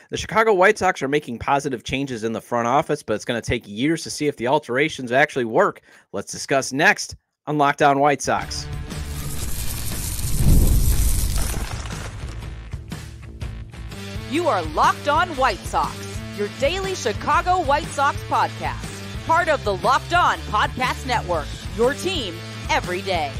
The Chicago White Sox are making positive changes in the front office, but it's going to take years to see if the alterations actually work. Let's discuss next on Locked On White Sox. You are Locked On White Sox, your daily Chicago White Sox podcast. Part of the Locked On Podcast Network, your team every day.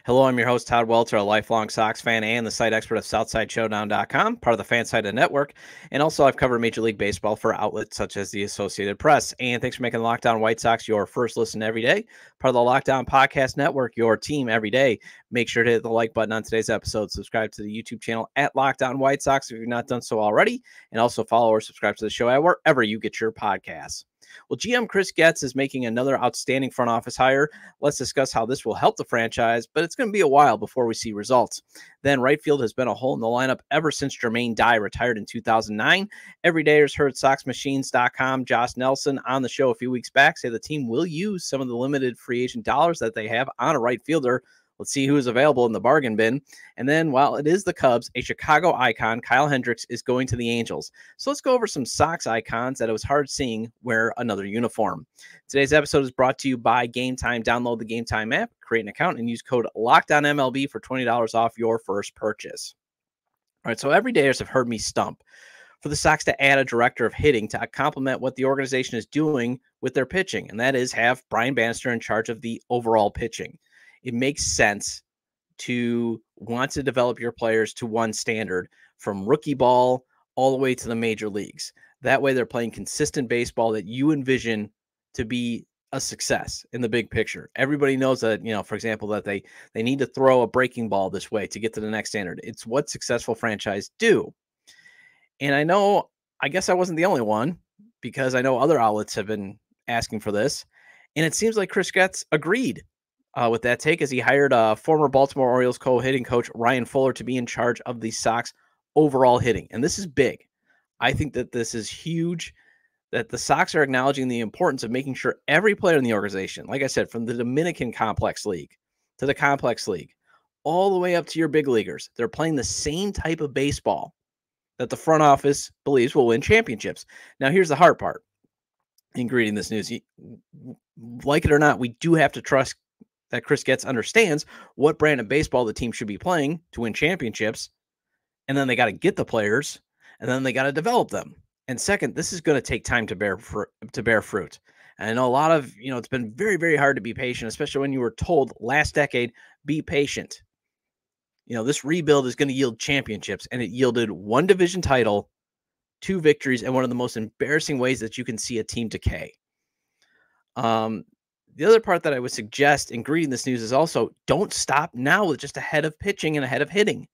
Hello, I'm your host, Todd Welter, a lifelong Sox fan and the site expert of SouthsideShowdown.com, part of the FanSided Network. And also, I've covered Major League Baseball for outlets such as the Associated Press. And thanks for making Locked On White Sox your first listen every day, part of the Locked On Podcast Network, your team every day. Make sure to hit the like button on today's episode. Subscribe to the YouTube channel at Locked On White Sox if you've not done so already. And also follow or subscribe to the show at wherever you get your podcasts. Well, GM Chris Getz is making another outstanding front office hire. Let's discuss how this will help the franchise, but it's going to be a while before we see results. Then right field has been a hole in the lineup ever since Jermaine Dye retired in 2009. Everydayers heard SoxMachines.com Josh Nelson on the show a few weeks back say the team will use some of the limited free agent dollars that they have on a right fielder. Let's see who is available in the bargain bin. And then, while it is the Cubs, a Chicago icon, Kyle Hendricks, is going to the Angels. So let's go over some Sox icons that it was hard seeing wear another uniform. Today's episode is brought to you by Game Time. Download the Game Time app, create an account, and use code LOCKEDONMLB for $20 off your first purchase. All right, so everydayers have heard me stump for the Sox to add a director of hitting to complement what the organization is doing with their pitching, and that is have Brian Bannister in charge of the overall pitching. It makes sense to want to develop your players to one standard from rookie ball all the way to the major leagues. That way they're playing consistent baseball that you envision to be a success in the big picture. Everybody knows that, for example, that they need to throw a breaking ball this way to get to the next standard. It's what successful franchise do. And I guess I wasn't the only one, because I know other outlets have been asking for this. And it seems like Chris Getz agreed with that take, as he hired former Baltimore Orioles hitting coach Ryan Fuller to be in charge of the Sox overall hitting. And this is big. I think that this is huge, that the Sox are acknowledging the importance of making sure every player in the organization, like I said, from the Dominican Complex League to the Complex League, all the way up to your big leaguers, they're playing the same type of baseball that the front office believes will win championships. Now, here's the hard part in reading this news. Like it or not, we do have to trust that Chris Getz understands what brand of baseball the team should be playing to win championships. And then they got to get the players, and then they got to develop them. And second, this is going to take time to bear fruit. And I know a lot of, it's been very, very hard to be patient, especially when you were told last decade, be patient. This rebuild is going to yield championships, and it yielded one division title, 2 victories, and one of the most embarrassing ways that you can see a team decay. The other part that I would suggest in greeting this news is also don't stop now with just a head of pitching and a head of hitting.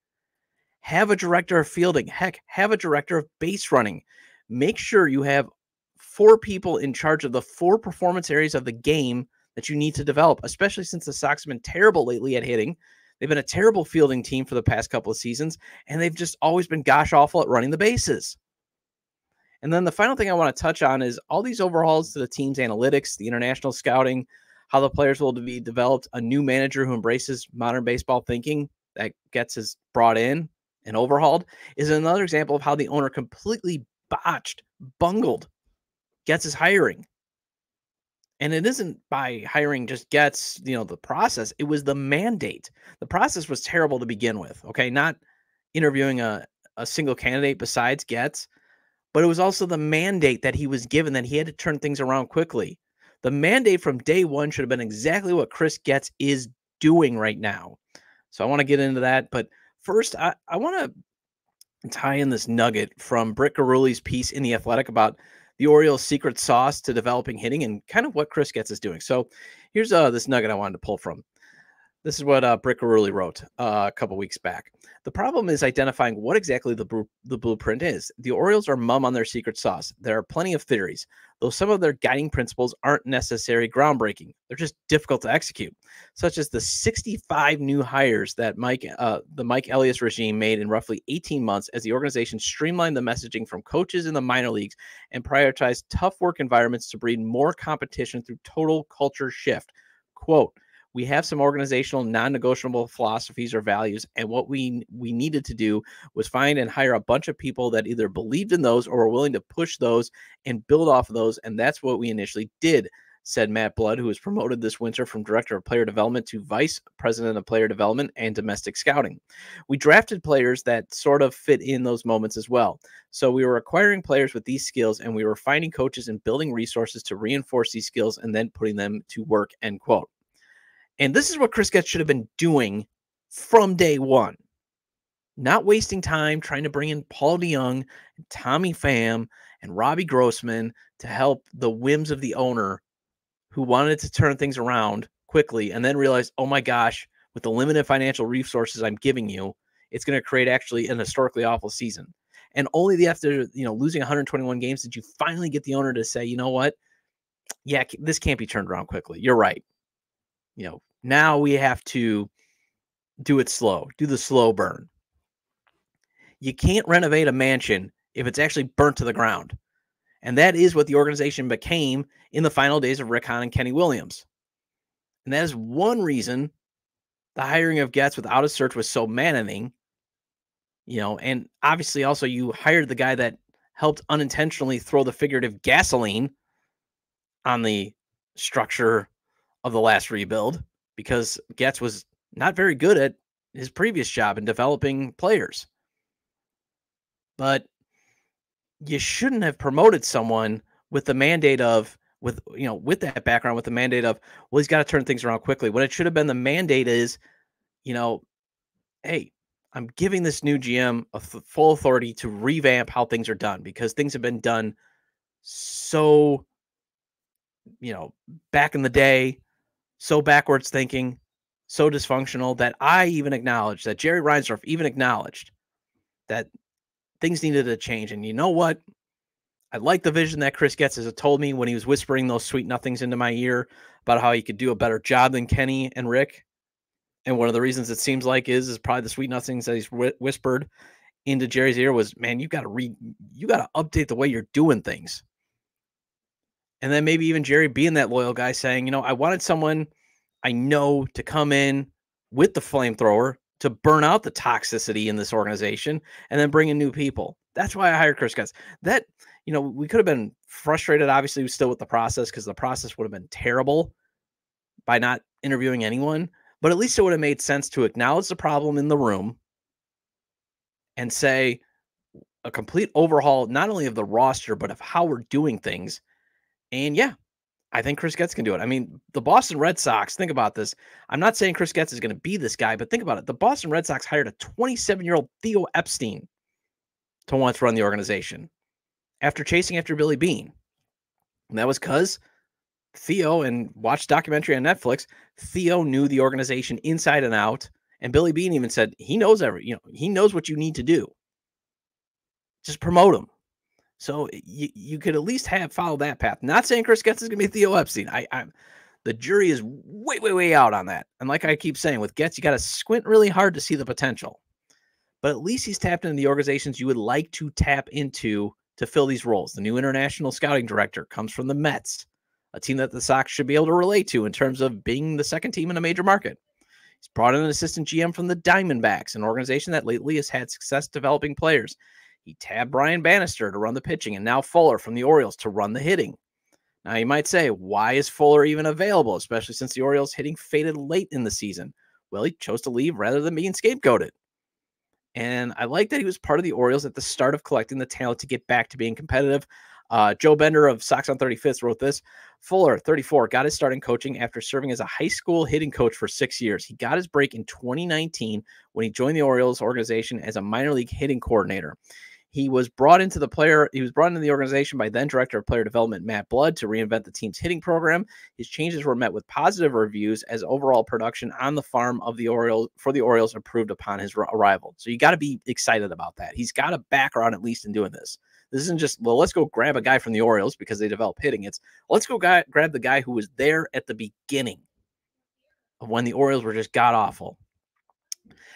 Have a director of fielding. Heck, have a director of base running. Make sure you have 4 people in charge of the 4 performance areas of the game that you need to develop, especially since the Sox have been terrible lately at hitting. They've been a terrible fielding team for the past couple of seasons, and they've just always been gosh awful at running the bases. And then the final thing I want to touch on is all these overhauls to the team's analytics, the international scouting, how the players will be developed, a new manager who embraces modern baseball thinking that Getz has brought in and overhauled, is another example of how the owner completely bungled Getz's hiring. And it isn't by hiring just Getz, the process. It was the mandate. The process was terrible to begin with, okay? Not interviewing a single candidate besides Getz, but it was also the mandate that he was given that he had to turn things around quickly. The mandate from day one should have been exactly what Chris Getz is doing right now. So I want to get into that. But first, I want to tie in this nugget from Britt Garuli's piece in The Athletic about the Orioles' secret sauce to developing hitting and kind of what Chris Getz is doing. So here's this nugget I wanted to pull from. This is what Britt Garuli wrote a couple weeks back. The problem is identifying what exactly the blueprint is. The Orioles are mum on their secret sauce. There are plenty of theories, though some of their guiding principles aren't necessarily groundbreaking. They're just difficult to execute, such as the 65 new hires that the Mike Elias regime made in roughly 18 months as the organization streamlined the messaging from coaches in the minor leagues and prioritized tough work environments to breed more competition through total culture shift. Quote, We have some organizational non-negotiable philosophies or values, and what we needed to do was find and hire a bunch of people that either believed in those or were willing to push those and build off of those, and that's what we initially did, said Matt Blood, who was promoted this winter from Director of Player Development to Vice President of Player Development and Domestic Scouting. We drafted players that sort of fit in those moments as well. So we were acquiring players with these skills, and we were finding coaches and building resources to reinforce these skills and then putting them to work, end quote. And this is what Chris Getz should have been doing from day one. Not wasting time trying to bring in Paul DeYoung, and Tommy Pham, and Robbie Grossman to help the whims of the owner who wanted to turn things around quickly and then realized, oh my gosh, with the limited financial resources I'm giving you, it's going to create actually an historically awful season. And only after, losing 121 games did you finally get the owner to say, you know what? Yeah, this can't be turned around quickly. You're right. Now we have to do it slow, do the slow burn. You can't renovate a mansion if it's actually burnt to the ground. And that is what the organization became in the final days of Rick Hahn and Kenny Williams. And that is one reason the hiring of Getz without a search was so maddening. And obviously also you hired the guy that helped unintentionally throw the figurative gasoline on the structure of the last rebuild, because Getz was not very good at his previous job in developing players. But you shouldn't have promoted someone with the mandate of, with that background, with the mandate of, well, he's got to turn things around quickly. What it should have been, the mandate is, hey, I'm giving this new GM a full authority to revamp how things are done, because things have been done so, back in the day, so backwards thinking, so dysfunctional, that I even acknowledged, that Jerry Reinsdorf even acknowledged that things needed to change. And you know what? I like the vision that Chris Getz has told me when he was whispering those sweet nothings into my ear about how he could do a better job than Kenny and Rick. And one of the reasons it seems like is probably the sweet nothings that he's whispered into Jerry's ear was, man, you got to update the way you're doing things. And then maybe even Jerry being that loyal guy saying, I wanted someone I know to come in with the flamethrower to burn out the toxicity in this organization and then bring in new people. That's why I hired Chris Getz. That, we could have been frustrated, obviously, still with the process, because the process would have been terrible by not interviewing anyone. But at least it would have made sense to acknowledge the problem in the room and say a complete overhaul, not only of the roster, but of how we're doing things. And yeah, I think Chris Getz can do it. I mean, the Boston Red Sox, think about this. I'm not saying Chris Getz is going to be this guy, but think about it. The Boston Red Sox hired a 27-year-old Theo Epstein to once run the organization after chasing after Billy Beane. And that was because Theo, and watched documentary on Netflix, Theo knew the organization inside and out. And Billy Beane even said, he knows he knows what you need to do. Just promote him. So you could at least follow that path. Not saying Chris Getz is going to be Theo Epstein. The jury is way, way, way out on that. And like I keep saying, with Getz, you got to squint really hard to see the potential. But at least he's tapped into the organizations you would like to tap into to fill these roles. The new international scouting director comes from the Mets, a team that the Sox should be able to relate to in terms of being the second team in a major market. He's brought in an assistant GM from the Diamondbacks, an organization that lately has had success developing players. He tabbed Brian Bannister to run the pitching, and now Fuller from the Orioles to run the hitting. Now, you might say, why is Fuller even available, especially since the Orioles' hitting faded late in the season? Well, he chose to leave rather than being scapegoated. And I like that he was part of the Orioles at the start of collecting the talent to get back to being competitive. Joe Bender of Sox on 35th wrote this. Fuller, 34, got his start in coaching after serving as a high school hitting coach for 6 years. He got his break in 2019 when he joined the Orioles organization as a minor league hitting coordinator. He was brought into the organization by then Director of Player Development Matt Blood to reinvent the team's hitting program. His changes were met with positive reviews as overall production on the farm of the Orioles improved upon his arrival. So you got to be excited about that. He's got a background at least in doing this. This isn't just, well, let's go grab a guy from the Orioles because they develop hitting. It's let's go grab the guy who was there at the beginning of when the Orioles were just god awful.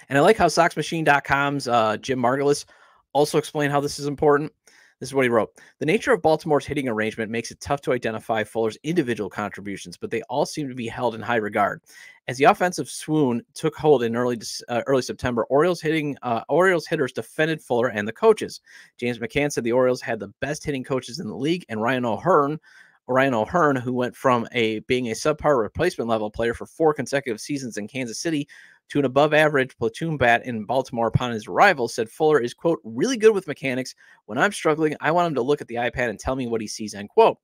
And I like how SoxMachine.com's Jim Margulis also explained how this is important. This is what he wrote. The nature of Baltimore's hitting arrangement makes it tough to identify Fuller's individual contributions, but they all seem to be held in high regard. As the offensive swoon took hold in early September, Orioles hitters defended Fuller and the coaches. James McCann said the Orioles had the best hitting coaches in the league, and Ryan O'Hearn, who went from being a subpar replacement level player for 4 consecutive seasons in Kansas City to an above average platoon bat in Baltimore upon his arrival, said Fuller is, quote, really good with mechanics. When I'm struggling, I want him to look at the iPad and tell me what he sees, end quote.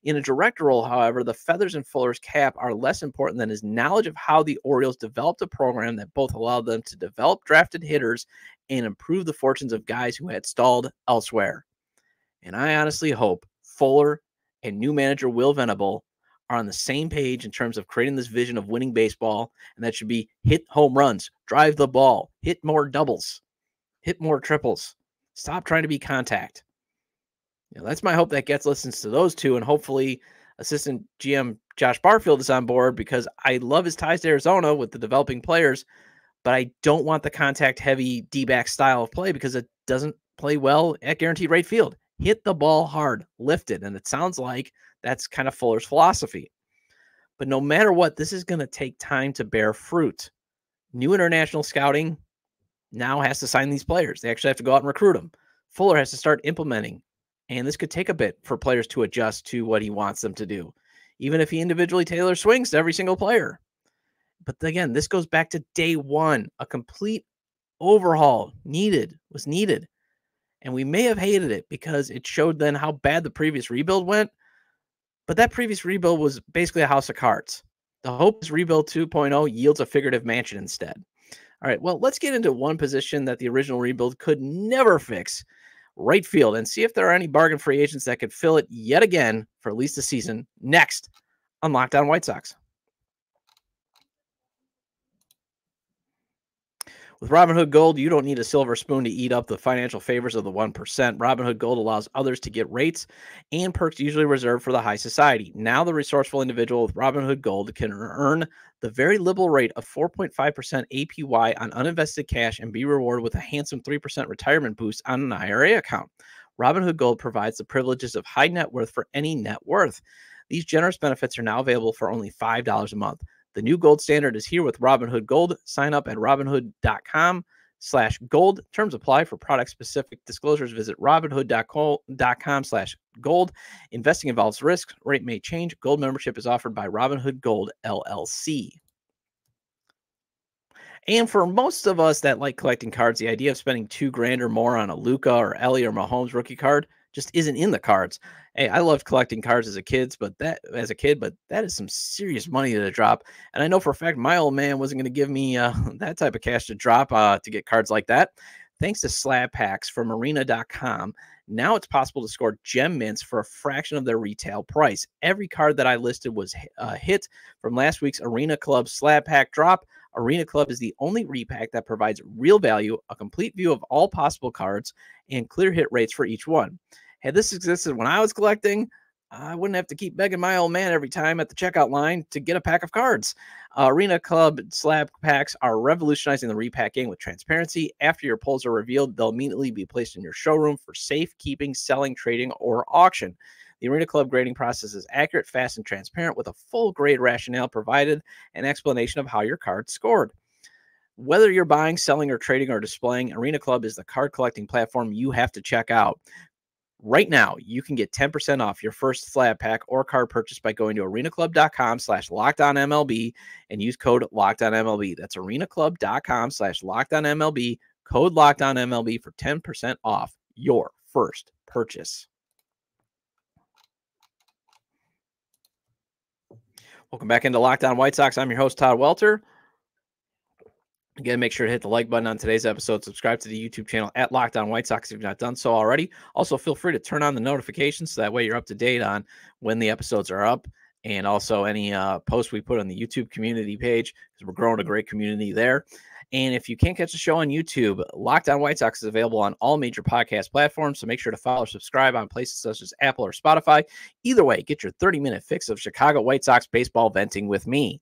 In a direct role, however, the feathers in Fuller's cap are less important than his knowledge of how the Orioles developed a program that both allowed them to develop drafted hitters and improve the fortunes of guys who had stalled elsewhere. And I honestly hope Fuller and new manager Will Venable are on the same page in terms of creating this vision of winning baseball, and that should be hit home runs, drive the ball, hit more doubles, hit more triples, stop trying to be contact. That's my hope that Getz listens to those two, and hopefully assistant GM Josh Barfield is on board, because I love his ties to Arizona with the developing players, but I don't want the contact-heavy D-back style of play because it doesn't play well at guaranteed rate field. Hit the ball hard, lift it, and it sounds like that's kind of Fuller's philosophy. But no matter what, this is going to take time to bear fruit. New international scouting now has to sign these players. They actually have to go out and recruit them. Fuller has to start implementing, and this could take a bit for players to adjust to what he wants them to do, even if he individually tailors swings to every single player. But again, this goes back to day one. A complete overhaul was needed. And we may have hated it because it showed then how bad the previous rebuild went. But that previous rebuild was basically a house of cards. The hope is rebuild 2.0 yields a figurative mansion instead. All right, well, let's get into one position that the original rebuild could never fix, right field, and see if there are any bargain free agents that could fill it yet again for at least a season, next on Locked On White Sox. With Robinhood Gold, you don't need a silver spoon to eat up the financial favors of the 1%. Robinhood Gold allows others to get rates and perks usually reserved for the high society. Now the resourceful individual with Robinhood Gold can earn the very liberal rate of 4.5% APY on uninvested cash and be rewarded with a handsome 3% retirement boost on an IRA account. Robinhood Gold provides the privileges of high net worth for any net worth. These generous benefits are now available for only $5 a month. The new gold standard is here with Robinhood Gold. Sign up at robinhood.com/gold. Terms apply. For product-specific disclosures, visit robinhood.com/gold. Investing involves risk. Rate may change. Gold membership is offered by Robinhood Gold, LLC. And for most of us that like collecting cards, the idea of spending $2,000 or more on a Luka or Ellie or Mahomes rookie card just isn't in the cards. Hey, I loved collecting cards as a kid, but that is some serious money to drop. And I know for a fact my old man wasn't going to give me that type of cash to drop to get cards like that. Thanks to slab packs from arena.com, now it's possible to score gem mints for a fraction of their retail price. Every card that I listed was a hit from last week's Arena Club slab pack drop. Arena Club is the only repack that provides real value, a complete view of all possible cards, and clear hit rates for each one. Had this existed when I was collecting, I wouldn't have to keep begging my old man every time at the checkout line to get a pack of cards. Arena Club slab packs are revolutionizing the repack game with transparency. After your pulls are revealed, they'll immediately be placed in your showroom for safekeeping, selling, trading, or auction. The Arena Club grading process is accurate, fast, and transparent with a full grade rationale provided and explanation of how your card scored. Whether you're buying, selling, or trading or displaying, Arena Club is the card collecting platform you have to check out. Right now, you can get 10% off your first slab pack or card purchase by going to arenaclub.com/lockedonmlb and use code LockedOnMLB. That's arenaclub.com/lockedonmlb, code LockedOnMLB for 10% off your first purchase. Welcome back into Locked On White Sox. I'm your host, Todd Welter. Again, make sure to hit the like button on today's episode. Subscribe to the YouTube channel at Locked On White Sox if you've not done so already. Also, feel free to turn on the notifications so that way you're up to date on when the episodes are up, and also any posts we put on the YouTube community page, because we're growing a great community there. And if you can't catch the show on YouTube, Locked On White Sox is available on all major podcast platforms, so make sure to follow or subscribe on places such as Apple or Spotify. Either way, get your 30-minute fix of Chicago White Sox baseball venting with me.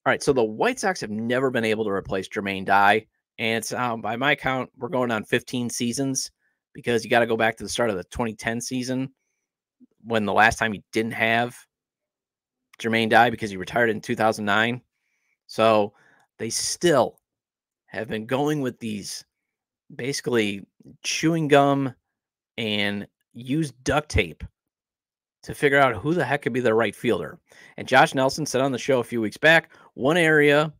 All right, so the White Sox have never been able to replace Jermaine Dye, and it's by my count, we're going on 15 seasons because you got to go back to the start of the 2010 season when the last time you didn't have Jermaine Dye because he retired in 2009. So they still have been going with these basically chewing gum and use duct tape to figure out who the heck could be their right fielder. And Josh Nelson said on the show a few weeks back, one area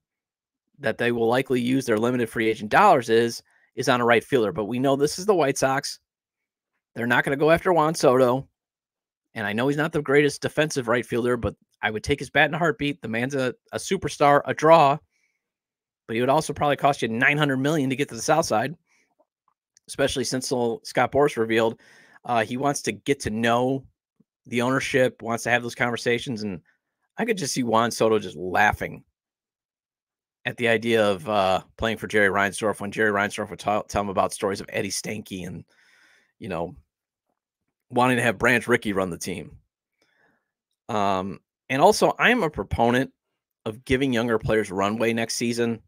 that they will likely use their limited free agent dollars is on a right fielder. But we know this is the White Sox. They're not going to go after Juan Soto. And I know he's not the greatest defensive right fielder, but I would take his bat in a heartbeat. The man's a superstar, a draw, but he would also probably cost you $900 million to get to the South Side, especially since Scott Boras revealed he wants to get to know the ownership, wants to have those conversations. And I could just see Juan Soto just laughing at the idea of playing for Jerry Reinsdorf when Jerry Reinsdorf would tell him about stories of Eddie Stanky and, wanting to have Branch Rickey run the team. And also, I'm a proponent of giving younger players runway next season.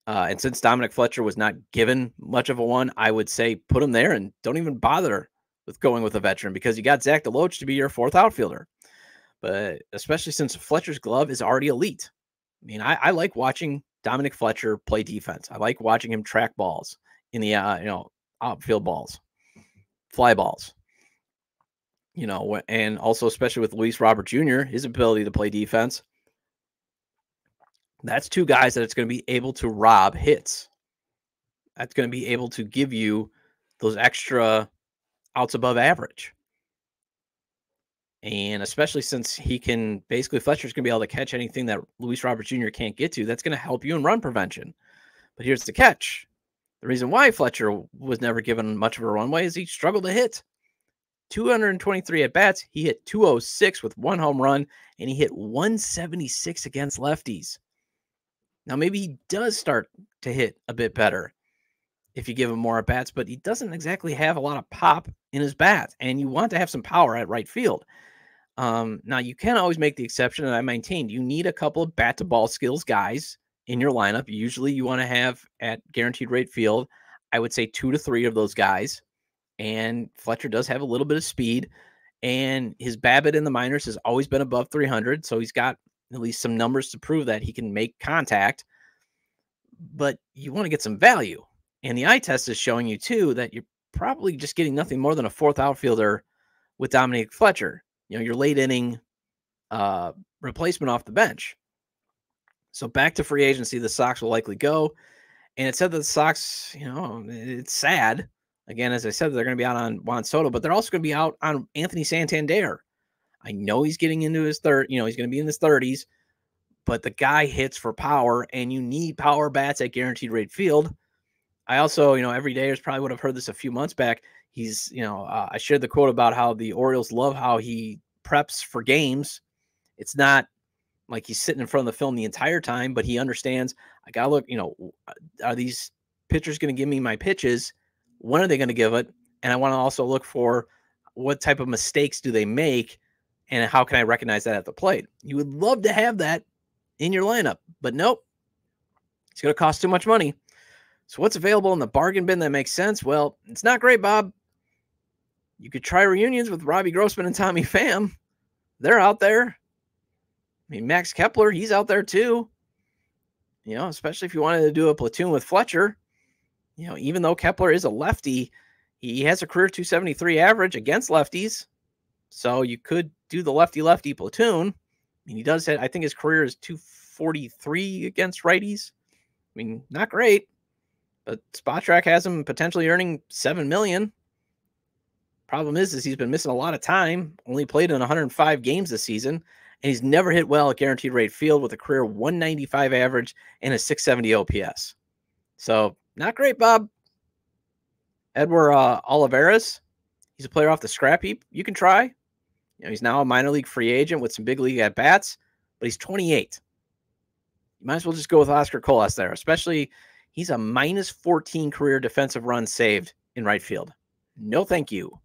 And since Dominic Fletcher was not given much of a one, I would say put him there and don't even bother with going with a veteran because you got Zach DeLoach to be your fourth outfielder. But especially since Fletcher's glove is already elite. I mean, I like watching Dominic Fletcher play defense. I like watching him track balls in the, outfield balls, fly balls. And also especially with Luis Robert Jr., his ability to play defense. That's two guys that it's going to be able to rob hits. That's going to be able to give you those extra outs above average. And especially since Fletcher's going to be able to catch anything that Luis Robert Jr. can't get to, that's going to help you in run prevention. But here's the catch. The reason why Fletcher was never given much of a runway is he struggled to hit. 223 at-bats, he hit 206 with one home run, and he hit 176 against lefties. Now, maybe he does start to hit a bit better if you give him more at-bats, but he doesn't exactly have a lot of pop in his bat, and you want to have some power at right field. Now, you can always make the exception, and I maintained you need a couple of bat-to-ball skills guys in your lineup. Usually you want to have at guaranteed rate field, I would say 2 to 3 of those guys. And Fletcher does have a little bit of speed, and his BABIP in the minors has always been above 300. So he's got at least some numbers to prove that he can make contact, but you want to get some value. And the eye test is showing you too, that you're probably just getting nothing more than a fourth outfielder with Dominic Fletcher, your late inning replacement off the bench. So back to free agency, the Sox will likely go. And it said that the Sox, it's sad. Again, as I said, they're going to be out on Juan Soto, but they're also going to be out on Anthony Santander. I know he's getting into his he's going to be in his 30s, but the guy hits for power, and you need power bats at guaranteed rate field. I also, every day probably would have heard this a few months back. He's, I shared the quote about how the Orioles love how he preps for games. It's not like he's sitting in front of the film the entire time, but he understands I got to look, are these pitchers going to give me my pitches? When are they going to give it? And I want to also look for what type of mistakes do they make and how can I recognize that at the plate? You would love to have that in your lineup, but nope. It's going to cost too much money. So what's available in the bargain bin that makes sense? Well, it's not great, Bob. You could try reunions with Robbie Grossman and Tommy Pham. They're out there. I mean, Max Kepler, he's out there too. Especially if you wanted to do a platoon with Fletcher. Even though Kepler is a lefty, he has a career 273 average against lefties. So you could do the lefty-lefty platoon. I mean, he does have, I think his career is 243 against righties. I mean, not great, but Spot Track has him potentially earning $7 million. Problem is he's been missing a lot of time, only played in 105 games this season, and he's never hit well at guaranteed rate field with a career 195 average and a 670 OPS. So not great, Bob. Edward Olivares, he's a player off the scrap heap. You can try. He's now a minor league free agent with some big league at bats, but he's 28. You might as well just go with Oscar Colas there, especially he's a minus 14 career defensive runs saved in right field. No, thank you.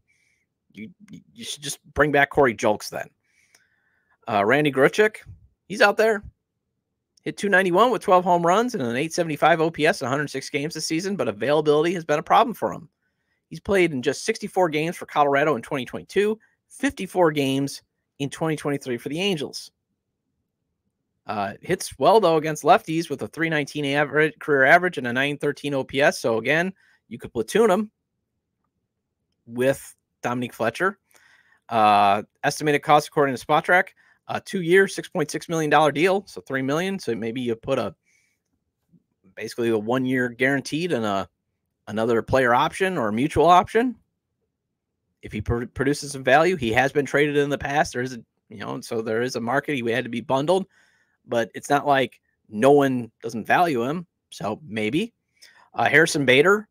You should just bring back Corey Julks then. Randy Gruchik, he's out there. Hit 291 with 12 home runs and an 875 OPS in 106 games this season, but availability has been a problem for him. He's played in just 64 games for Colorado in 2022, 54 games in 2023 for the Angels. Hits well, though, against lefties with a 319 career average and a 913 OPS. So, again, you could platoon him with Dominique Fletcher. Estimated cost, according to Spotrac, 2-year, $6.6 million deal. So $3 million. So maybe you put basically a 1-year guaranteed and another player option or a mutual option. If he produces some value, he has been traded in the past. There is so there is a market. He had to be bundled, but it's not like no one doesn't value him. So maybe Harrison Bader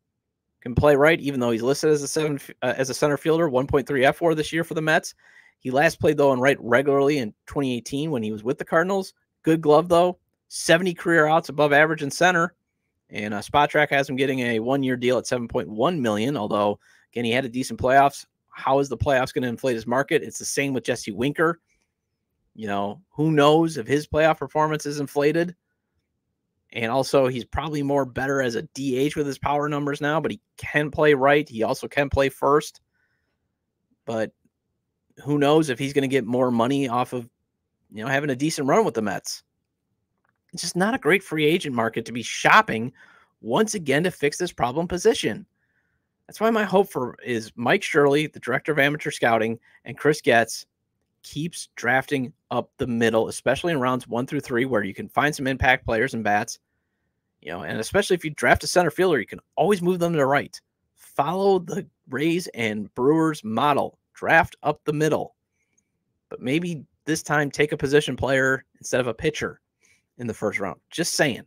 can play right, even though he's listed as a center fielder, 1.3 FWAR this year for the Mets. He last played, though, in right regularly in 2018 when he was with the Cardinals. Good glove, though. 70 career outs above average in center. And Spotrac has him getting a 1-year deal at $7.1 million, although, again, he had a decent playoffs. How is the playoffs going to inflate his market? It's the same with Jesse Winker. Who knows if his playoff performance is inflated? And also, he's probably more better as a DH with his power numbers now, but he can play right. He also can play first. But who knows if he's going to get more money off of, having a decent run with the Mets. It's just not a great free agent market to be shopping once again to fix this problem position. That's why my hope is Mike Shirley, the director of amateur scouting, and Chris Getz keeps drafting up the middle, especially in rounds 1 through 3, where you can find some impact players and bats. And especially if you draft a center fielder, you can always move them to the right. Follow the Rays and Brewers model. Draft up the middle. But maybe this time take a position player instead of a pitcher in the first round. Just saying.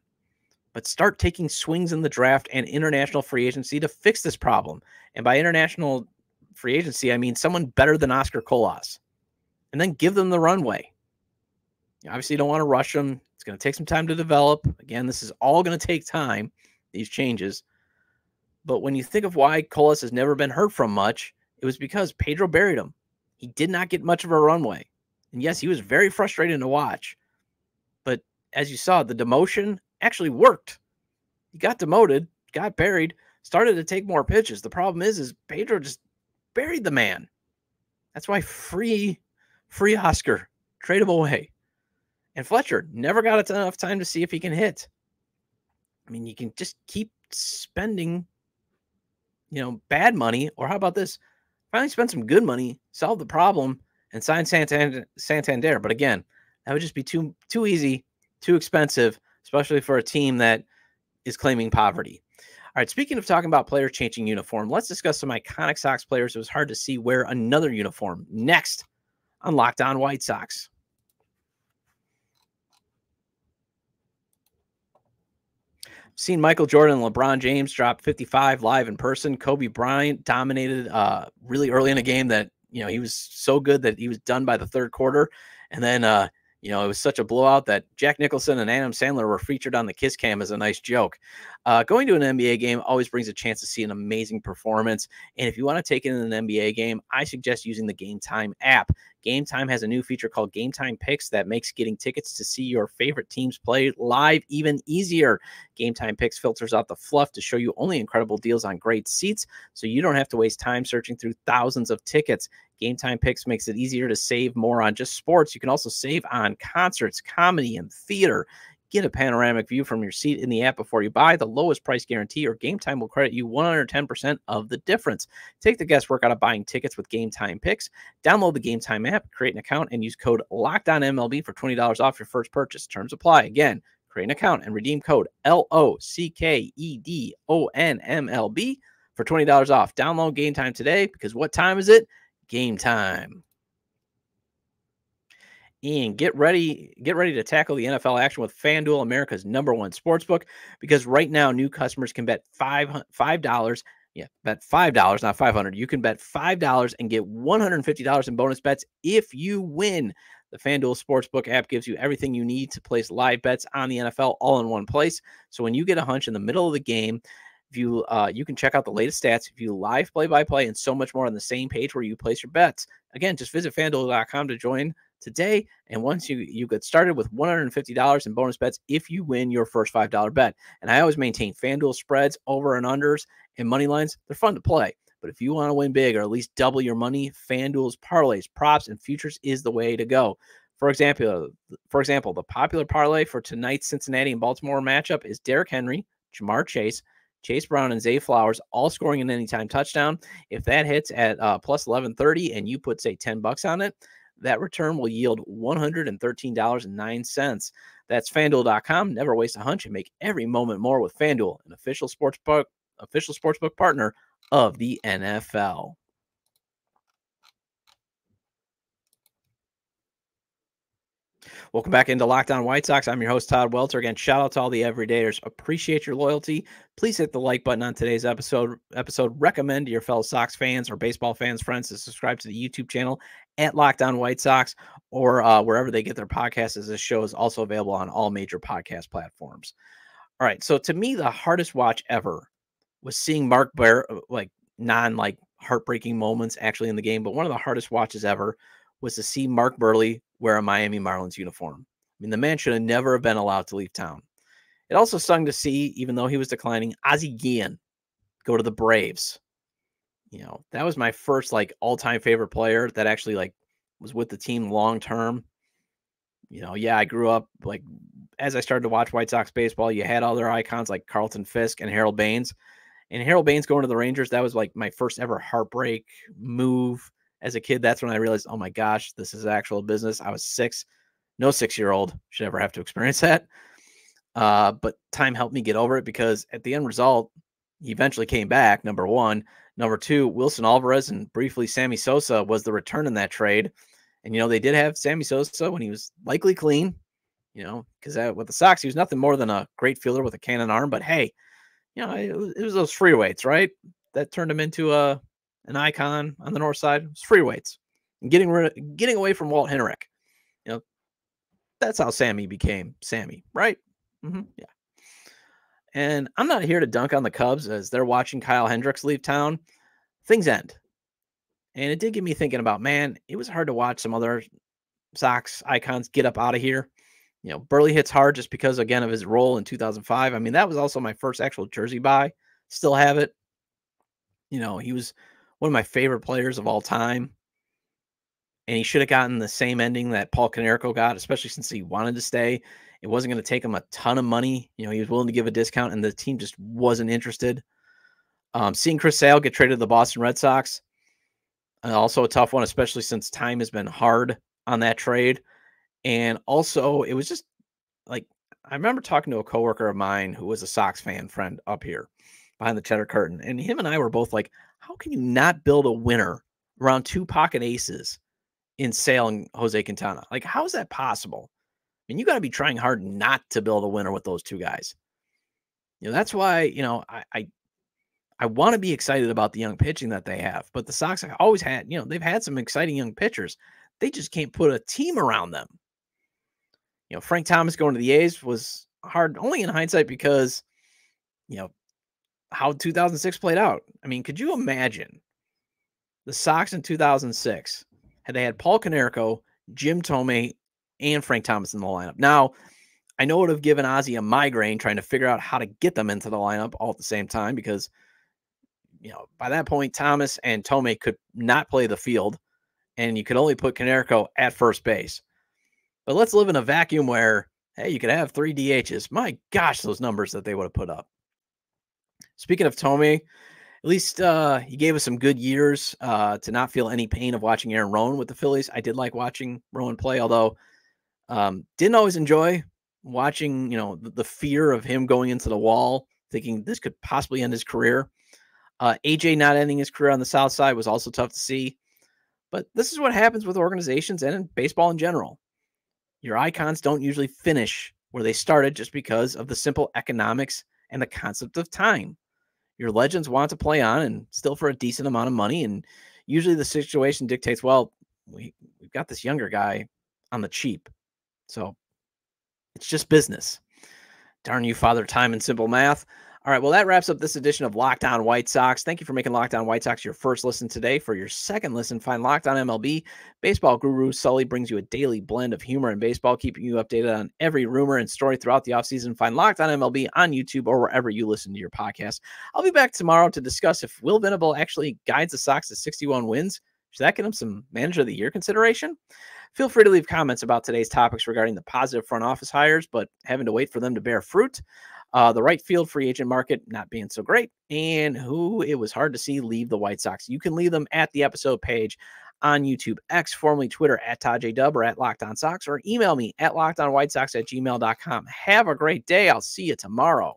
But start taking swings in the draft and international free agency to fix this problem. And by international free agency, I mean someone better than Oscar Colas. And then give them the runway. Obviously, you don't want to rush them. It's going to take some time to develop. Again, this is all going to take time, these changes. But when you think of why Colas has never been heard from much, it was because Pedro buried him. He did not get much of a runway. And yes, he was very frustrating to watch. But as you saw, the demotion actually worked. He got demoted, got buried, started to take more pitches. The problem is Pedro just buried the man. That's why free Oscar, trade him away. And Fletcher never got enough time to see if he can hit. I mean, you can just keep spending, bad money. Or how about this? Finally spend some good money, solve the problem, and sign Santander. But again, that would just be too easy, too expensive, especially for a team that is claiming poverty. All right, speaking of talking about players changing uniform, let's discuss some iconic Sox players it was hard to see wear another uniform next on Locked On White Sox. Seen Michael Jordan and LeBron James drop 55 live in person. Kobe Bryant dominated really early in a game that, he was so good that he was done by the third quarter. And then, it was such a blowout that Jack Nicholson and Adam Sandler were featured on the Kiss Cam as a nice joke. Going to an NBA game always brings a chance to see an amazing performance. And if you want to take it in an NBA game, I suggest using the Game Time app. Game Time has a new feature called Game Time Picks that makes getting tickets to see your favorite teams play live even easier. Game Time Picks filters out the fluff to show you only incredible deals on great seats, so you don't have to waste time searching through thousands of tickets. Game Time Picks makes it easier to save more on just sports. You can also save on concerts, comedy, and theater. Get a panoramic view from your seat in the app before you buy. The lowest price guarantee, or Game Time will credit you 110% of the difference. Take the guesswork out of buying tickets with Game Time Picks. Download the Game Time app, create an account, and use code LOCKEDONMLB for $20 off your first purchase. Terms apply. Again, create an account and redeem code LOCKEDONMLB for $20 off. Download Game Time today, because what time is it? Game time. And get ready to tackle the NFL action with FanDuel, America's #1 sportsbook, because right now new customers can bet $5. Yeah, bet $5, not $500. You can bet $5 and get $150 in bonus bets if you win. The FanDuel Sportsbook app gives you everything you need to place live bets on the NFL all in one place. So when you get a hunch in the middle of the game, if you can check out the latest stats, view live play-by-play, and so much more on the same page where you place your bets. Again, just visit FanDuel.com to join today, and once you get started with $150 in bonus bets if you win your first $5 bet. And I always maintain FanDuel spreads, over and unders, and money lines. They're fun to play. But if you want to win big or at least double your money, FanDuel's parlays, props, and futures is the way to go. For example, the popular parlay for tonight's Cincinnati and Baltimore matchup is Derrick Henry, Jamar Chase, Chase Brown, and Zay Flowers all scoring an anytime touchdown. If that hits at plus 1130 and you put, say, $10 on it, that return will yield $113.09. That's FanDuel.com. Never waste a hunch and make every moment more with FanDuel, an official sportsbook partner of the NFL. Welcome back into Locked On White Sox. I'm your host, Todd Welter. Again, shout out to all the everydayers. Appreciate your loyalty. Please hit the like button on today's episode. Recommend to your fellow Sox fans or baseball fans, friends, to subscribe to the YouTube channel at Locked On White Sox or wherever they get their podcasts, as this show is also available on all major podcast platforms. All right, so to me, the hardest watch ever was seeing Mark Buehrle, heartbreaking moments actually in the game, but one of the hardest watches ever was to see Mark Buehrle wear a Miami Marlins uniform. I mean, the man should have never been allowed to leave town. It also stung to see, even though he was declining, Ozzie Guillen go to the Braves. You know, that was my first all-time favorite player that actually was with the team long term. You know, yeah, I grew up as I started to watch White Sox baseball, you had other icons like Carlton Fisk and Harold Baines. And Harold Baines going to the Rangers, that was my first ever heartbreak move. As a kid, that's when I realized, oh my gosh, this is actual business. I was 6. No 6-year-old should ever have to experience that. But time helped me get over it because at the end result, he eventually came back, number one. Number two, Wilson Alvarez and briefly Sammy Sosa was the return in that trade. And, they did have Sammy Sosa when he was likely clean, because with the Sox, he was nothing more than a great fielder with a cannon arm. But hey, it was those free weights, right? That turned him into an icon on the north side. It's free weights and getting away from Walt Henrich. That's how Sammy became Sammy, right? Yeah. And I'm not here to dunk on the Cubs as they're watching Kyle Hendricks leave town. Things end. And it did get me thinking about, man, it was hard to watch some other Sox icons get up out of here. Buehrle hits hard just because, again, of his role in 2005. I mean, that was also my first actual jersey buy. Still have it. He was one of my favorite players of all time. And he should have gotten the same ending that Paul Konerko got, especially since he wanted to stay. It wasn't going to take him a ton of money. He was willing to give a discount, and the team just wasn't interested. Seeing Chris Sale get traded to the Boston Red Sox, also a tough one, especially since time has been hard on that trade. And also, it was just I remember talking to a coworker of mine who was a Sox friend up here behind the cheddar curtain. And him and I were both like, how can you not build a winner around 2 pocket aces in Sale and Jose Quintana? How is that possible? I mean, you got to be trying hard not to build a winner with those 2 guys. That's why, I want to be excited about the young pitching that they have. But the Sox have always had, they've had some exciting young pitchers. They just can't put a team around them. Frank Thomas going to the A's was hard only in hindsight because, how 2006 played out. I mean, could you imagine the Sox in 2006 had they had Paul Konerko, Jim Thome, and Frank Thomas in the lineup? Now, I know it would have given Ozzie a migraine trying to figure out how to get them into the lineup all at the same time because, by that point, Thomas and Thome could not play the field, and you could only put Konerko at first base. But let's live in a vacuum where, hey, you could have 3 DHs. My gosh, those numbers that they would have put up. Speaking of Thome, at least he gave us some good years to not feel any pain of watching Aaron Rowan with the Phillies. I did like watching Rowan play, although didn't always enjoy watching, the fear of him going into the wall, thinking this could possibly end his career. AJ not ending his career on the South Side was also tough to see. But this is what happens with organizations and in baseball in general. Your icons don't usually finish where they started just because of the simple economics and the concept of time. Your legends want to play on and still for a decent amount of money. And usually the situation dictates, well, we've got this younger guy on the cheap. So it's just business. Darn you, Father Time and simple math. All right, well, that wraps up this edition of Locked On White Sox. Thank you for making Locked On White Sox your first listen today. For your second listen, find Locked On MLB. Baseball guru Sully brings you a daily blend of humor and baseball, keeping you updated on every rumor and story throughout the offseason. Find Locked On MLB on YouTube or wherever you listen to your podcast. I'll be back tomorrow to discuss if Will Venable actually guides the Sox to 61 wins. Should that get him some Manager of the Year consideration? Feel free to leave comments about today's topics regarding the positive front office hires, but having to wait for them to bear fruit. The right field free agent market not being so great, and who it was hard to see leave the White Sox. You can leave them at the episode page on YouTube, X, formerly Twitter, at ToddJDub or at Locked On Sox, or email me at lockedonwhitesox@gmail.com. Have a great day. I'll see you tomorrow.